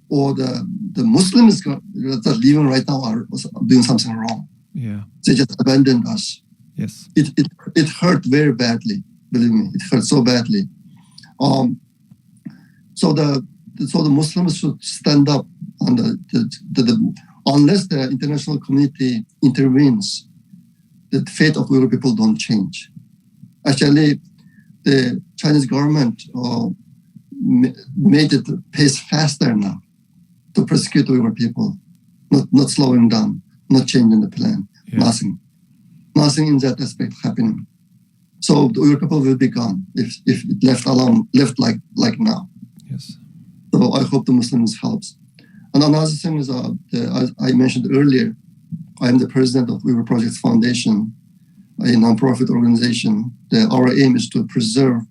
or the Muslims that are living right now are doing something wrong. Yeah, they just abandoned us. Yes, it hurt very badly. Believe me, it hurt so badly. So the Muslims should stand up, and unless the international community intervenes, the fate of Uyghur people don't change. Actually, the Chinese government made it pace faster now to persecute Uyghur people, not slowing down, not changing the plan, nothing in that aspect happening. So the Uyghur people will be gone if it left like now. Yes. So I hope the Muslims helps. And another thing is, as I mentioned earlier, I am the president of Uyghur Project Foundation. a non-profit organization. Our aim is to preserve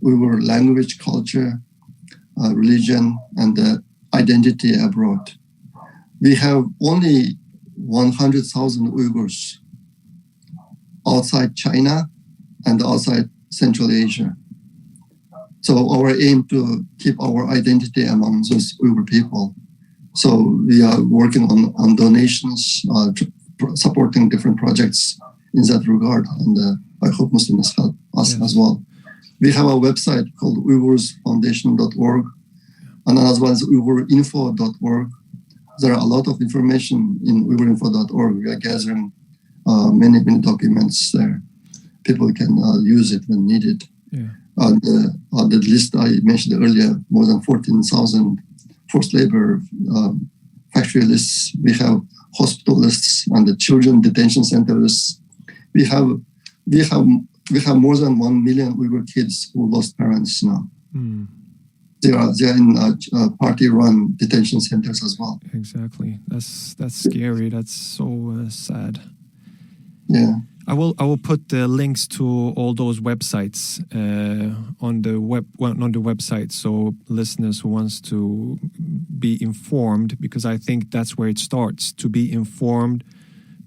Uyghur language, culture, religion, and identity abroad. We have only 100,000 Uyghurs outside China and outside Central Asia. So our aim to keep our identity among those Uyghur people. So we are working on donations, supporting different projects in that regard. And I hope Muslims help us as well. We have a website called UyghursFoundation.org and as well as UyghurInfo.org. There are a lot of information in UyghurInfo.org. We are gathering many documents there. People can use it when needed. Yeah. On the list I mentioned earlier, more than 14,000 forced labor factory lists. We have hospital lists and the children detention center lists. We have more than 1 million Uyghur kids who lost parents now. Mm. They are in party-run detention centers as well. Exactly. That's scary. That's so sad. Yeah. I will put the links to all those websites on the website, so listeners who wants to be informed, because I think that's where it starts, to be informed,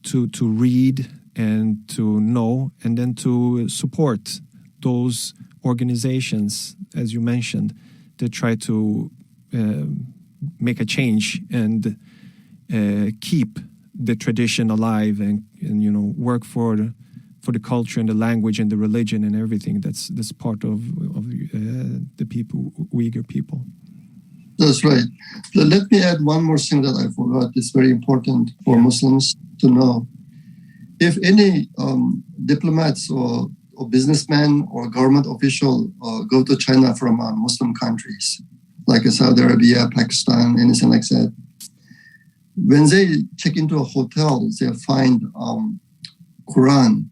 to read and to know, and then to support those organizations, as you mentioned, that try to make a change and keep the tradition alive and work for the culture and the language and the religion and everything that's part of the people, Uyghur people. That's right. So let me add one more thing that I forgot. It's very important for Muslims to know. If any diplomats or businessmen or government official go to China from Muslim countries, like Saudi Arabia, Pakistan, anything like that, when they check into a hotel, they find Quran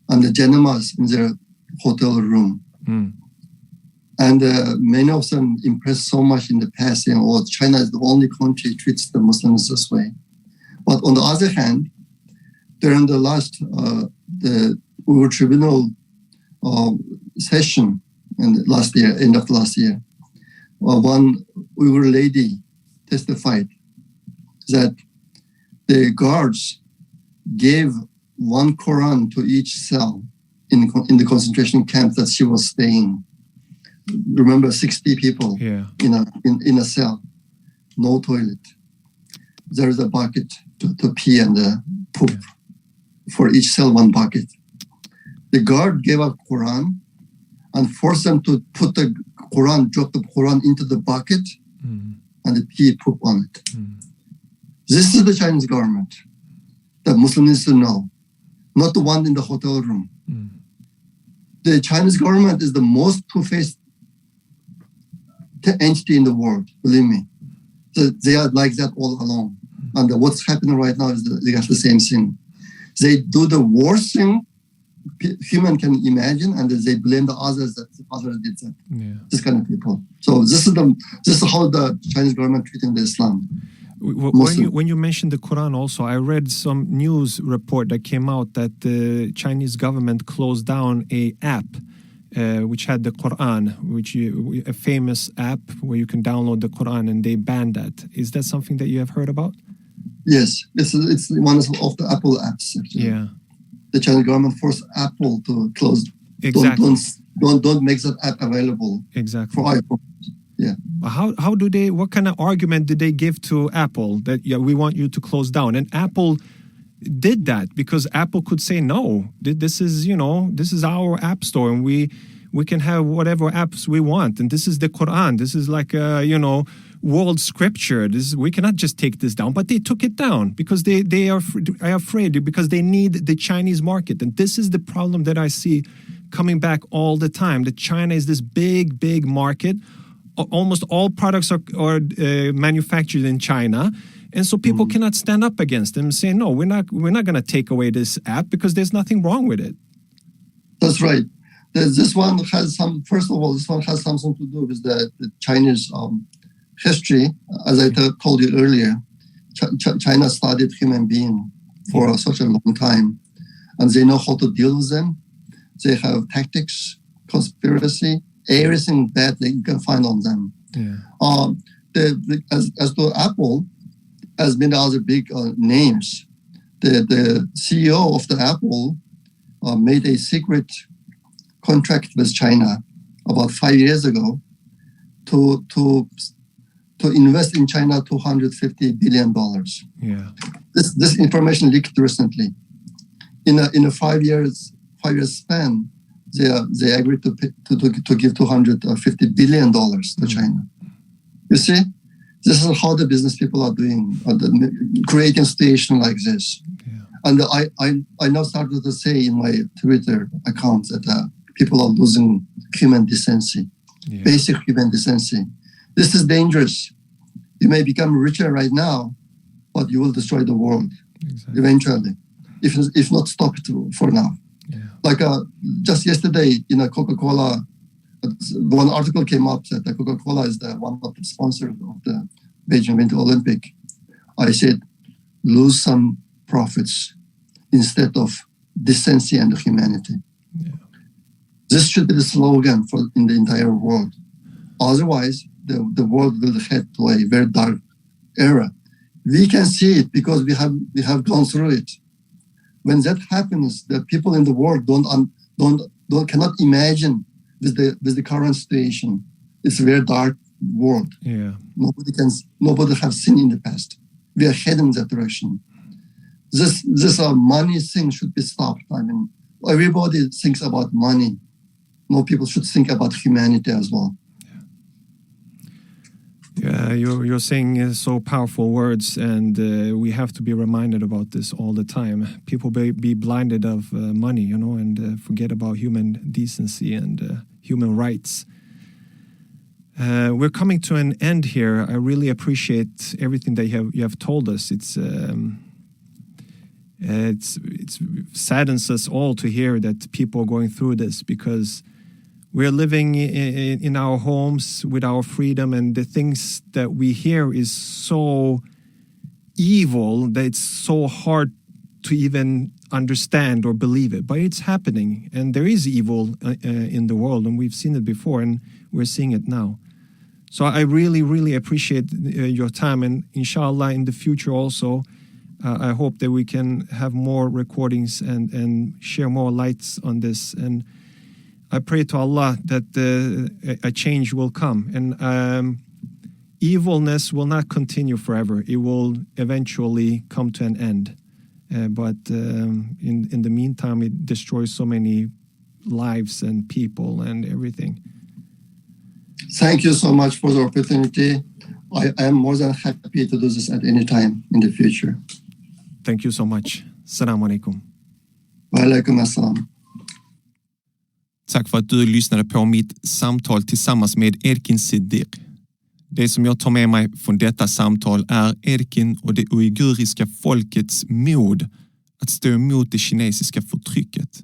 and the janamas in their hotel room. Mm. And many of them impressed so much in the past, saying, "Oh, China is the only country treats the Muslims this way." But on the other hand, during the last the Uyghur Tribunal session end of last year, one Uyghur lady testified that the guards gave one Quran to each cell in the concentration camp that she was staying. Remember, 60 people in a cell, no toilet. There is a bucket to pee and poop. For each cell, one bucket. The guard gave a Quran and forced them to put the Quran, drop the Quran into the bucket and the pee, poop on it. This is the Chinese government that Muslims need to know, not the one in the hotel room. The Chinese government is the most two-faced entity in the world, believe me. So they are like that all along. And what's happening right now is they have the same thing. They do the worst thing human can imagine, and they blame the others that others did that. Yeah. This kind of people. So this is how the Chinese government treating the Islam. When you mentioned the Quran also, I read some news report that came out that the Chinese government closed down a app which had the Quran, a famous app where you can download the Quran, and they banned that. Is that something that you have heard about? Yes, it's one of the Apple apps. Actually. Yeah, the Chinese government forced Apple to close. Exactly. Don't make that app available. Exactly. For iPhone. Yeah. How do they? What kind of argument did they give to Apple that we want you to close down? And Apple did that because Apple could say no. This is our app store, and we can have whatever apps we want. And this is the Quran. This is like world scripture. We cannot just take this down. But they took it down because they are afraid, because they need the Chinese market. And this is the problem that I see coming back all the time. That China is this big market. Almost all products are manufactured in China, and so people cannot stand up against them and say, no, we're not going to take away this app because there's nothing wrong with it. That's right. This one has something to do with the Chinese history. As I told you earlier, China studied human being for such a long time, and they know how to deal with them. They have tactics, conspiracy, everything bad that you can find on them. As to Apple, as many other big names, the CEO of the Apple made a secret contract with China about 5 years ago to invest in China $250 billion. This information leaked recently. In a 5 years span, they agreed to give $250 billion to China. You see, this is how the business people are doing, creating situation like this. And I now started to say in my Twitter account that people are losing human decency, basic human decency. This is dangerous. You may become richer right now, but you will destroy the world eventually, if not stop it for now. Like just yesterday in a Coca-Cola, one article came up that Coca-Cola is one of the sponsors of the Beijing Winter Olympic. I said, lose some profits instead of decency and humanity. This should be the slogan in the entire world. Otherwise, the world will head to a very dark era. We can see it because we have gone through it. When that happens, the people in the world cannot imagine with the current situation. It's a very dark world. Nobody has seen in the past. We are heading in that direction. This money thing should be stopped. I mean, everybody thinks about money. No, people should think about humanity as well. Yeah, you're saying so powerful words, and we have to be reminded about this all the time. People be blinded of money, and forget about human decency and human rights. We're coming to an end here. I really appreciate everything that you have told us. It's saddens us all to hear that people are going through this, because we're living in our homes with our freedom, and the things that we hear is so evil that it's so hard to even understand or believe it. But it's happening, and there is evil in the world, and we've seen it before, and we're seeing it now. So I really, really appreciate your time, and inshallah in the future also, I hope that we can have more recordings and share more lights on this. And I pray to Allah that a change will come, and evilness will not continue forever. It will eventually come to an end. But in the meantime, it destroys so many lives and people and everything. Thank you so much for the opportunity. I am more than happy to do this at any time in the future. Thank you so much. Assalamu alaikum. Wa alaikum assalam. Tack för att du lyssnade på mitt samtal tillsammans med Erkin Sidick. Det som jag tar med mig från detta samtal är Erkin och det uiguriska folkets mod att stå emot det kinesiska förtrycket.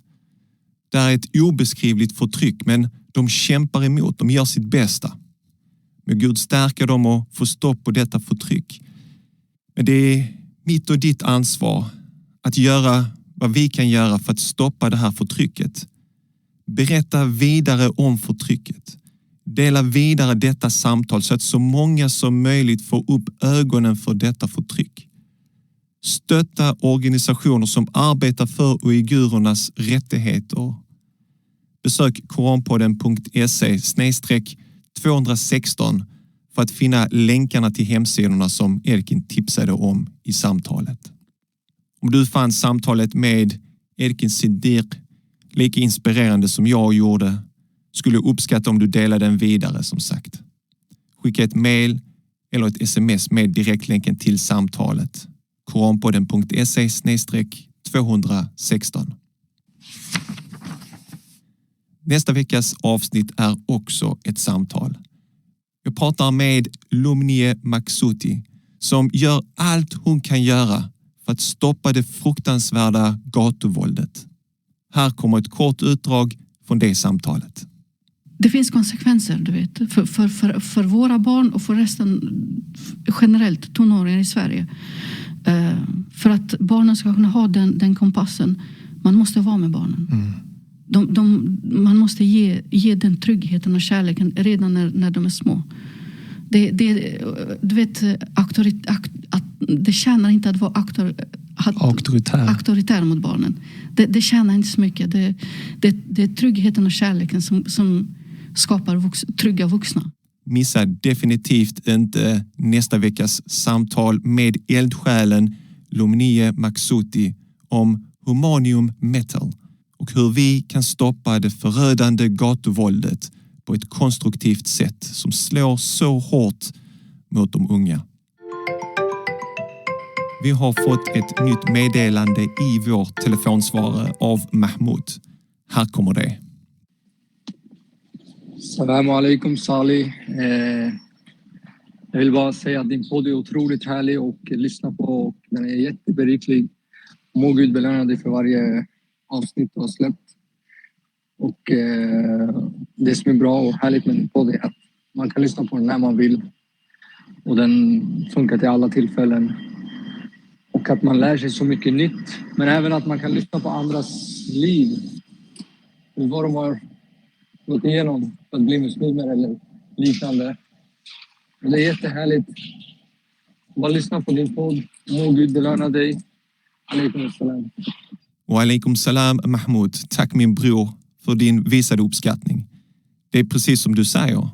Det är ett obeskrivligt förtryck, men de kämpar emot, de gör sitt bästa. Men Gud stärker dem och får stopp på detta förtryck. Men det är mitt och ditt ansvar att göra vad vi kan göra för att stoppa det här förtrycket. Berätta vidare om förtrycket. Dela vidare detta samtal så att så många som möjligt får upp ögonen för detta förtryck. Stötta organisationer som arbetar för uigurernas rättigheter. Besök koranpodden.se/216 för att finna länkarna till hemsidorna som Erkin tipsade om i samtalet. Om du fann samtalet med Erkin Sidick lika inspirerande som jag gjorde, skulle uppskatta om du delade den vidare, som sagt. Skicka ett mail eller ett sms med direktlänken till samtalet. Koranpodden.se/216. Nästa veckas avsnitt är också ett samtal. Jag pratar med Lumnie Maksuti som gör allt hon kan göra för att stoppa det fruktansvärda gatuvåldet. Här kommer ett kort utdrag från det samtalet. Det finns konsekvenser, du vet, för våra barn och för resten generellt tonåringar i Sverige. För att barnen ska kunna ha den kompassen Man måste vara med barnen. Man måste ge den tryggheten och kärleken redan när de är små. Du vet, det tjänar inte att vara auktoritär mot barnen. Det tjänar inte så mycket. Det är tryggheten och kärleken som skapar trygga vuxna. Missa definitivt inte nästa veckas samtal med eldsjälen Lumnie Maksuti om humanium metal och hur vi kan stoppa det förödande gatuvåldet på ett konstruktivt sätt som slår så hårt mot de unga. Vi har fått ett nytt meddelande i vår telefonsvarare av Mahmoud. Här kommer det. Assalamu alaikum Salih. Jag vill bara säga att din podd är otroligt härlig och lyssna på. Och den är jätteberiklig. Må Gud belöna dig för varje avsnitt du har släppt. Och det som är bra och härligt med din podd är att man kan lyssna på den när man vill. Och den funkar till alla tillfällen. Och att man lär sig så mycket nytt. Men även att man kan lyssna på andras liv. Vad de har gått igenom för att bli muslimer eller liknande. Och det är jättehärligt. Bara lyssna på din podd. Må Gud belöna dig. Alaikum salam. Och alaikum salam Mahmoud. Tack min bror för din visade uppskattning. Det är precis som du säger.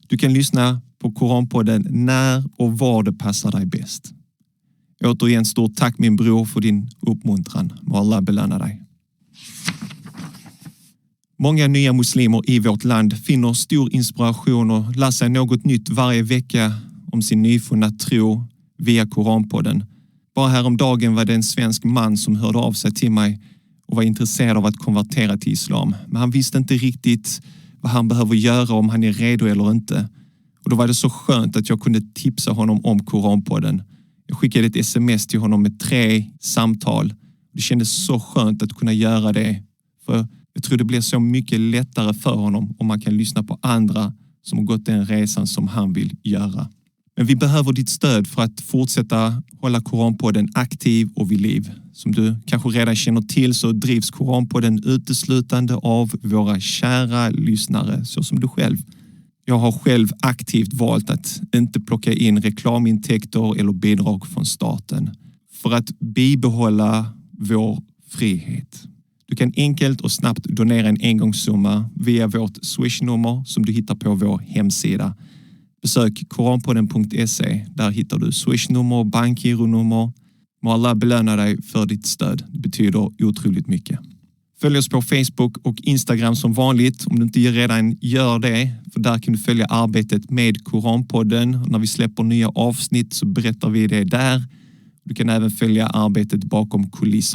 Du kan lyssna på Koranpodden när och var det passar dig bäst. Återigen stort tack min bror för din uppmuntran. Må Allah belöna dig. Många nya muslimer i vårt land finner stor inspiration och lär sig något nytt varje vecka om sin nyfunna tro via Koranpodden. Bara häromdagen var det en svensk man som hörde av sig till mig och var intresserad av att konvertera till islam. Men han visste inte riktigt vad han behöver göra, om han är redo eller inte. Och då var det så skönt att jag kunde tipsa honom om Koranpodden. Jag skickade ett sms till honom med 3 samtal. Det kändes så skönt att kunna göra det. För jag tror det blir så mycket lättare för honom om man kan lyssna på andra som har gått den resan som han vill göra. Men vi behöver ditt stöd för att fortsätta hålla Koranpodden aktiv och vid liv. Som du kanske redan känner till så drivs Koranpodden uteslutande av våra kära lyssnare, så som du själv. Jag har själv aktivt valt att inte plocka in reklamintäkter eller bidrag från staten för att bibehålla vår frihet. Du kan enkelt och snabbt donera en engångssumma via vårt Swish-nummer som du hittar på vår hemsida. Besök koranpodden.se. Där hittar du Swish-nummer och bankgironummer. Må Allah belöna dig för ditt stöd. Det betyder otroligt mycket. Följ oss på Facebook och Instagram som vanligt om du inte redan gör det. För där kan du följa arbetet med Koranpodden. När vi släpper nya avsnitt så berättar vi det där. Du kan även följa arbetet bakom kulisser.